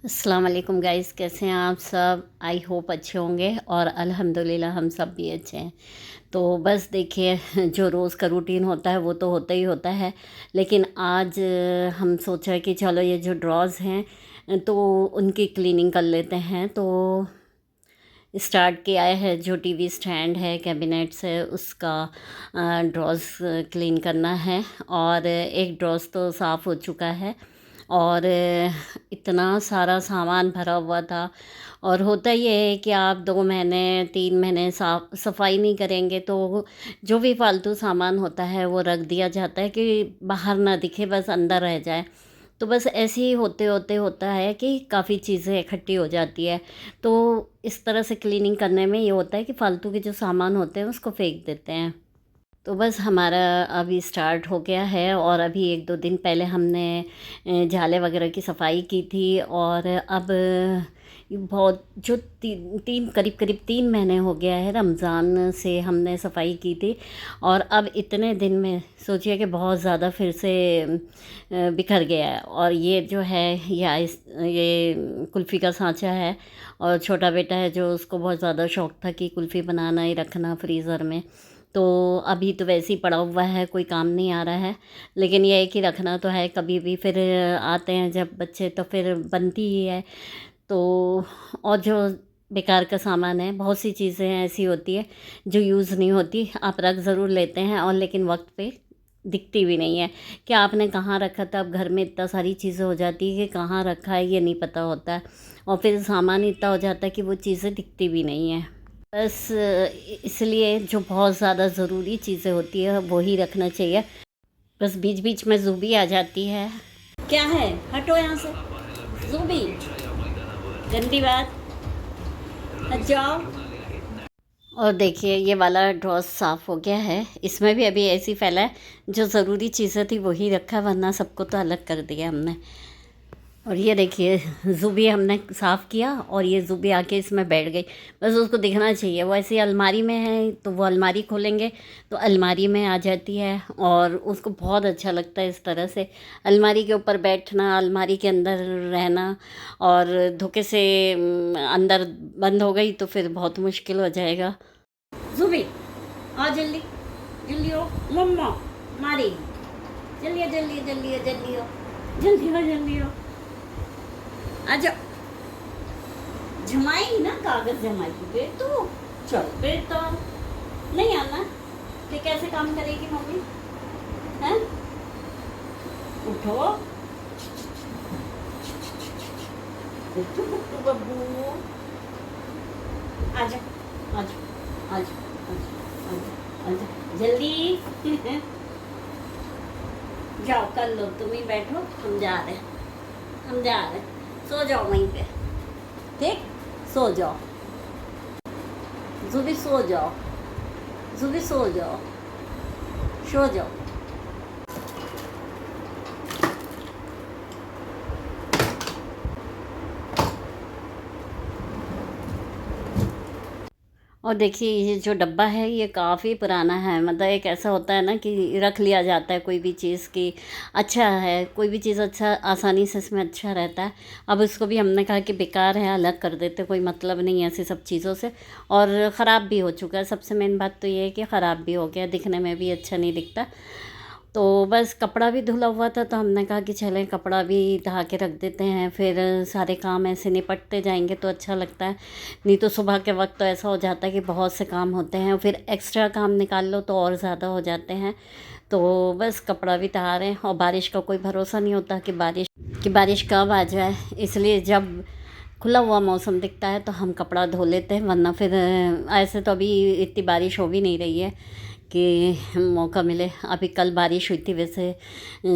अस्सलाम वालेकुम गाइस, कैसे हैं आप सब। आई होप अच्छे होंगे और अल्हम्दुलिल्लाह हम सब भी अच्छे हैं। तो बस देखिए, जो रोज़ का रूटीन होता है वो तो होता ही होता है, लेकिन आज हम सोचा कि चलो ये जो ड्रॉज़ हैं तो उनकी क्लीनिंग कर लेते हैं। तो स्टार्ट किया है, जो टीवी स्टैंड है, कैबिनेट्स है, उसका ड्रॉज़ क्लीन करना है। और एक ड्रॉज़ तो साफ़ हो चुका है और इतना सारा सामान भरा हुआ था। और होता ये है कि आप 2 महीने 3 महीने सफाई नहीं करेंगे तो जो भी फालतू सामान होता है वो रख दिया जाता है कि बाहर ना दिखे, बस अंदर रह जाए। तो बस ऐसे ही होते होते होता है कि काफ़ी चीज़ें इकट्ठी हो जाती है। तो इस तरह से क्लीनिंग करने में ये होता है कि फालतू के जो सामान होते हैं उसको फेंक देते हैं। तो बस हमारा अभी स्टार्ट हो गया है और अभी 1-2 दिन पहले हमने जाले वगैरह की सफाई की थी। और अब ये बहुत जो करीब करीब 3 महीने हो गया है रमज़ान से हमने सफाई की थी। और अब इतने दिन में सोचिए कि बहुत ज़्यादा फिर से बिखर गया है। और ये जो है ये कुल्फ़ी का सांचा है और छोटा बेटा है जो उसको बहुत ज़्यादा शौक़ था कि कुल्फ़ी बनाना ही रखना फ्रीज़र में। तो अभी तो वैसे ही पड़ा हुआ है, कोई काम नहीं आ रहा है, लेकिन ये है कि रखना तो है, कभी भी फिर आते हैं जब बच्चे तो फिर बनती ही है। तो और जो बेकार का सामान है, बहुत सी चीज़ें ऐसी होती है जो यूज़ नहीं होती, आप रख ज़रूर लेते हैं और लेकिन वक्त पे दिखती भी नहीं है कि आपने कहाँ रखा था। अब घर में इतना सारी चीज़ें हो जाती है कि कहाँ रखा है ये नहीं पता होता है और फिर सामान इतना हो जाता है कि वो चीज़ें दिखती भी नहीं है। बस इसलिए जो बहुत ज़्यादा ज़रूरी चीज़ें होती है वो ही रखना चाहिए। बस बीच बीच में ज़ूबी आ जाती है। क्या है, हटो यहाँ से ज़ूबी, गंदी बात, हट जाओ। और देखिए ये वाला ड्रॉस साफ़ हो गया है, इसमें भी अभी ऐसी फैला है, जो ज़रूरी चीज़ें थी वही रखा, वरना सबको तो अलग कर दिया हमने। और ये देखिए ज़ूबी हमने साफ़ किया और ये ज़ूबी आके इसमें बैठ गई। बस उसको दिखना चाहिए, वो ऐसी अलमारी में है तो वो अलमारी खोलेंगे तो अलमारी में आ जाती है और उसको बहुत अच्छा लगता है इस तरह से अलमारी के ऊपर बैठना, अलमारी के अंदर रहना। और धोखे से अंदर बंद हो गई तो फिर बहुत मुश्किल हो जाएगा। ज़ूबी आओ जल्दी, जल्दी हो मम्मा मारी, जल्दी जल्दी जल्दी जल्दी हो, जल्दी हो जल्दी हो, आ जाओ। जमाएगी ना, कागज जमाएगी फिर तो चल, फिर तो नहीं आना फिर कैसे काम करेगी मम्मी, हैं? उठो, उठो बुट्टू बब्बू, आ जाओ आ जाओ आ जाओ आ जाओ आ जाओ जल्दी। जाओ कर लो, तुम ही बैठो, हम जा रहे हैं, हम जा रहे हैं। सो जाओ वहीं पे, ठीक, सो जाओ ज़ूबी, सो जाओ ज़ूबी, सो जाओ, सो जाओ। और देखिए ये जो डब्बा है ये काफ़ी पुराना है, मतलब एक ऐसा होता है ना कि रख लिया जाता है कोई भी चीज़ की, अच्छा है कोई भी चीज़, अच्छा आसानी से इसमें अच्छा रहता है। अब इसको भी हमने कहा कि बेकार है, अलग कर देते, कोई मतलब नहीं है ऐसी सब चीज़ों से। और ख़राब भी हो चुका है, सबसे मेन बात तो ये है कि ख़राब भी हो गया, दिखने में भी अच्छा नहीं दिखता। तो बस कपड़ा भी धुला हुआ था तो हमने कहा कि चलें कपड़ा भी ढहा के रख देते हैं, फिर सारे काम ऐसे निपटते जाएंगे तो अच्छा लगता है। नहीं तो सुबह के वक्त तो ऐसा हो जाता है कि बहुत से काम होते हैं, फिर एक्स्ट्रा काम निकाल लो तो और ज़्यादा हो जाते हैं। तो बस कपड़ा भी ढहा रहे हैं और बारिश का कोई भरोसा नहीं होता कि बारिश कब आ जाए, इसलिए जब खुला हुआ मौसम दिखता है तो हम कपड़ा धो लेते हैं, वरना फिर ऐसे तो अभी इतनी बारिश हो भी नहीं रही है कि मौका मिले। अभी कल बारिश हुई थी वैसे,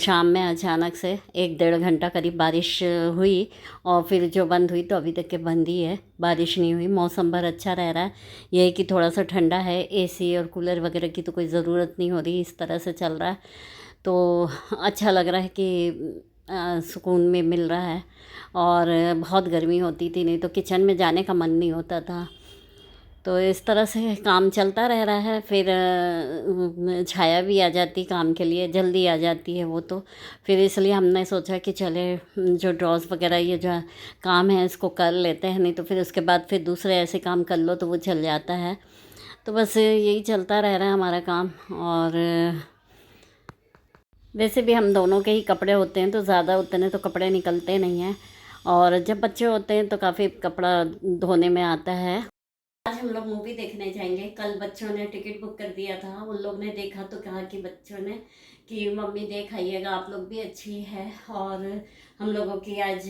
शाम में अचानक से 1-1.5 घंटा करीब बारिश हुई और फिर जो बंद हुई तो अभी तक के बंद ही है, बारिश नहीं हुई। मौसम भर अच्छा रह रहा है, ये है कि थोड़ा सा ठंडा है, एसी और कूलर वगैरह की तो कोई ज़रूरत नहीं हो रही, इस तरह से चल रहा है तो अच्छा लग रहा है कि सुकून में मिल रहा है। और बहुत गर्मी होती थी, नहीं तो किचन में जाने का मन नहीं होता था। तो इस तरह से काम चलता रह रहा है। फिर छाया भी आ जाती काम के लिए, जल्दी आ जाती है वो तो। फिर इसलिए हमने सोचा कि चले जो ड्रॉज वगैरह ये जो काम है इसको कर लेते हैं, नहीं तो फिर उसके बाद फिर दूसरे ऐसे काम कर लो तो वो चल जाता है। तो बस यही चलता रह रहा है हमारा काम। और वैसे भी हम दोनों के ही कपड़े होते हैं तो ज़्यादा उतने तो कपड़े निकलते नहीं हैं, और जब बच्चे होते हैं तो काफ़ी कपड़ा धोने में आता है। आज हम लोग मूवी देखने जाएंगे। कल बच्चों ने टिकट बुक कर दिया था, उन लोग ने देखा तो कहा कि बच्चों ने कि मम्मी देख आइएगा, आप लोग भी अच्छी है। और हम लोगों की आज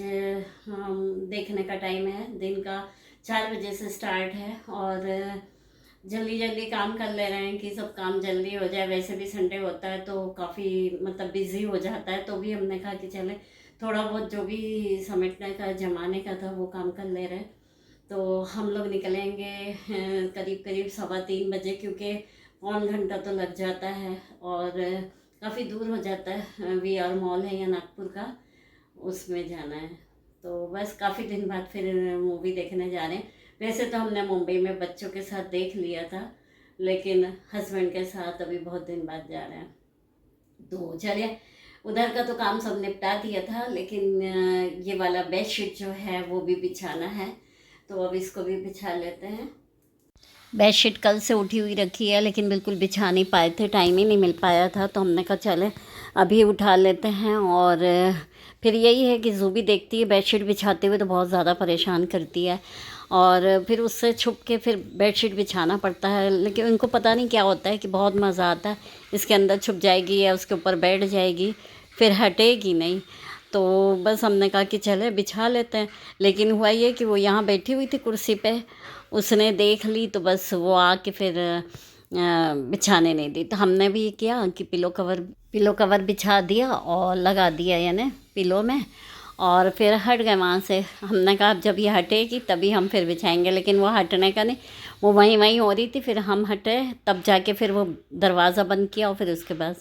देखने का टाइम है, दिन का 4 बजे से स्टार्ट है। और जल्दी जल्दी काम कर ले रहे हैं कि सब काम जल्दी हो जाए। वैसे भी संडे होता है तो काफ़ी मतलब बिज़ी हो जाता है, तो भी हमने कहा कि चले थोड़ा बहुत जो भी समेटने का जमाने का था वो काम कर ले रहे हैं। तो हम लोग निकलेंगे करीब करीब 3:15 बजे, क्योंकि पौन घंटा तो लग जाता है और काफ़ी दूर हो जाता है। VR मॉल है या नागपुर का, उसमें जाना है। तो बस काफ़ी दिन बाद फिर मूवी देखने जा रहे हैं। वैसे तो हमने मुंबई में बच्चों के साथ देख लिया था, लेकिन हस्बैंड के साथ अभी बहुत दिन बाद जा रहे हैं। तो चलिए, उधर का तो काम सब निपटा दिया था, लेकिन ये वाला बेडशीट जो है वो भी बिछाना है, तो अब इसको भी बिछा लेते हैं। बेडशीट कल से उठी हुई रखी है, लेकिन बिल्कुल बिछा नहीं पाए थे, टाइम ही नहीं मिल पाया था, तो हमने कहा चले अभी उठा लेते हैं। और फिर यही है कि ज़ूबी देखती है बेडशीट बिछाते हुए तो बहुत ज़्यादा परेशान करती है, और फिर उससे छुप के फिर बेडशीट बिछाना पड़ता है। लेकिन उनको पता नहीं क्या होता है कि बहुत मज़ा आता है, इसके अंदर छुप जाएगी या उसके ऊपर बैठ जाएगी, फिर हटेगी नहीं। तो बस हमने कहा कि चले बिछा लेते हैं। लेकिन हुआ ये कि वो यहाँ बैठी हुई थी कुर्सी पे, उसने देख ली तो बस वो आके फिर बिछाने नहीं दी। तो हमने भी किया कि पिलो कवर बिछा दिया और लगा दिया यानी पिलो में, और फिर हट गए वहाँ से। हमने कहा अब जब ये हटेगी तभी हम फिर बिछाएंगे, लेकिन वो हटने का नहीं, वो वहीं हो रही थी। फिर हम हटे तब जाके फिर वो दरवाज़ा बंद किया और फिर उसके बाद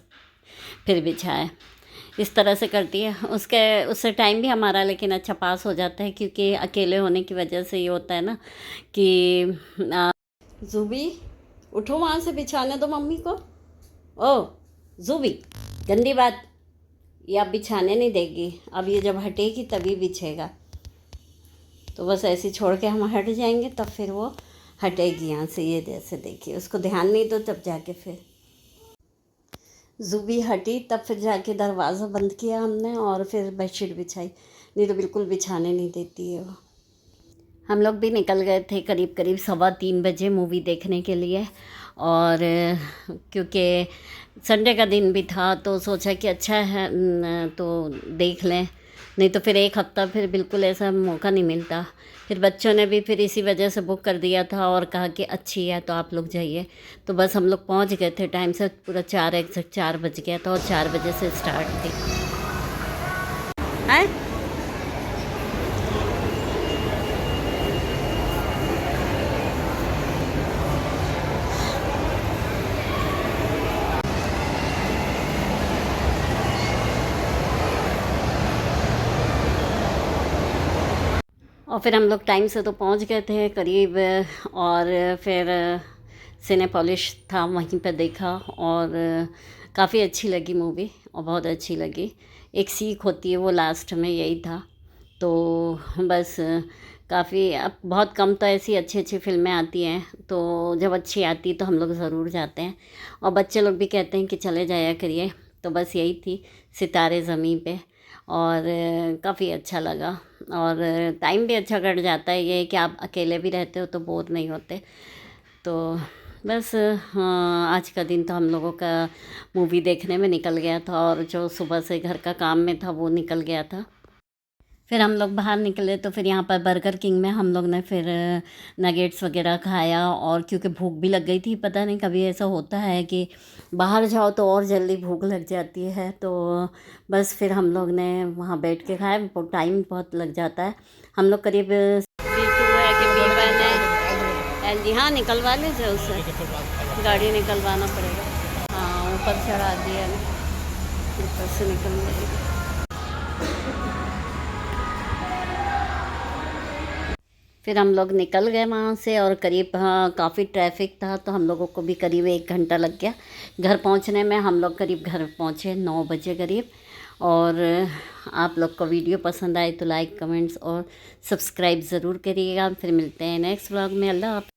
फिर बिछाए। इस तरह से करती है। उससे टाइम भी हमारा लेकिन अच्छा पास हो जाता है, क्योंकि अकेले होने की वजह से ये होता है ना कि ज़ूबी उठो, वहाँ से बिछाने दो मम्मी को। ओ ज़ूबी, गंदी बात, ये अब बिछाने नहीं देगी, अब ये जब हटेगी तभी बिछेगा। तो बस ऐसे छोड़ के हम हट जाएंगे तब फिर वो हटेगी यहाँ से। ये जैसे देखिए, उसको ध्यान नहीं दो तब जाके फिर ज़ूबी हटी, तब फिर जाके दरवाज़ा बंद किया हमने और फिर बेडशीट बिछाई, नहीं तो बिल्कुल बिछाने नहीं देती है वो। हम लोग भी निकल गए थे करीब करीब 3:15 बजे मूवी देखने के लिए। और क्योंकि संडे का दिन भी था तो सोचा कि अच्छा है तो देख लें, नहीं तो फिर एक हफ़्ता फिर बिल्कुल ऐसा मौका नहीं मिलता। फिर बच्चों ने भी फिर इसी वजह से बुक कर दिया था और कहा कि अच्छी है तो आप लोग जाइए। तो बस हम लोग पहुंच गए थे टाइम से, पूरा 4 बज गया था और 4 बजे से स्टार्ट थी। है और फिर हम लोग टाइम से तो पहुंच गए थे करीब। और फिर सिनेपॉलिश था वहीं पर देखा, और काफ़ी अच्छी लगी मूवी और बहुत अच्छी लगी। एक सीख होती है वो लास्ट में, यही था। तो बस काफ़ी अब बहुत कम तो ऐसी अच्छी अच्छी फ़िल्में आती हैं, तो जब अच्छी आती तो हम लोग ज़रूर जाते हैं। और बच्चे लोग भी कहते हैं कि चले जाया करिए। तो बस यही थी सितारे ज़मीं पे, और काफ़ी अच्छा लगा। और टाइम भी अच्छा कट जाता है, ये है कि आप अकेले भी रहते हो तो बोर नहीं होते। तो बस हाँ, आज का दिन तो हम लोगों का मूवी देखने में निकल गया था, और जो सुबह से घर का काम में था वो निकल गया था। फिर हम लोग बाहर निकले तो फिर यहाँ पर बर्गर किंग में हम लोग ने फिर नगेट्स वगैरह खाया, और क्योंकि भूख भी लग गई थी। पता नहीं कभी ऐसा होता है कि बाहर जाओ तो और जल्दी भूख लग जाती है। तो बस फिर हम लोग ने वहाँ बैठ के खाया, टाइम बहुत लग जाता है। हम लोग करीब B2 है कि B1 है LG, हाँ निकलवा लीजिए, उससे गाड़ी निकलवाना पड़ेगा। हाँ ऊपर चढ़ा दिया, ऊपर से निकल जाएगी। फिर हम लोग निकल गए वहाँ से, और करीब काफ़ी ट्रैफिक था तो हम लोगों को भी करीब 1 घंटा लग गया घर पहुँचने में। हम लोग करीब घर पहुँचे 9 बजे करीब। और आप लोग को वीडियो पसंद आए तो लाइक, कमेंट्स और सब्सक्राइब ज़रूर करिएगा। फिर मिलते हैं नेक्स्ट व्लॉग में। अल्लाह हाफ़िज़।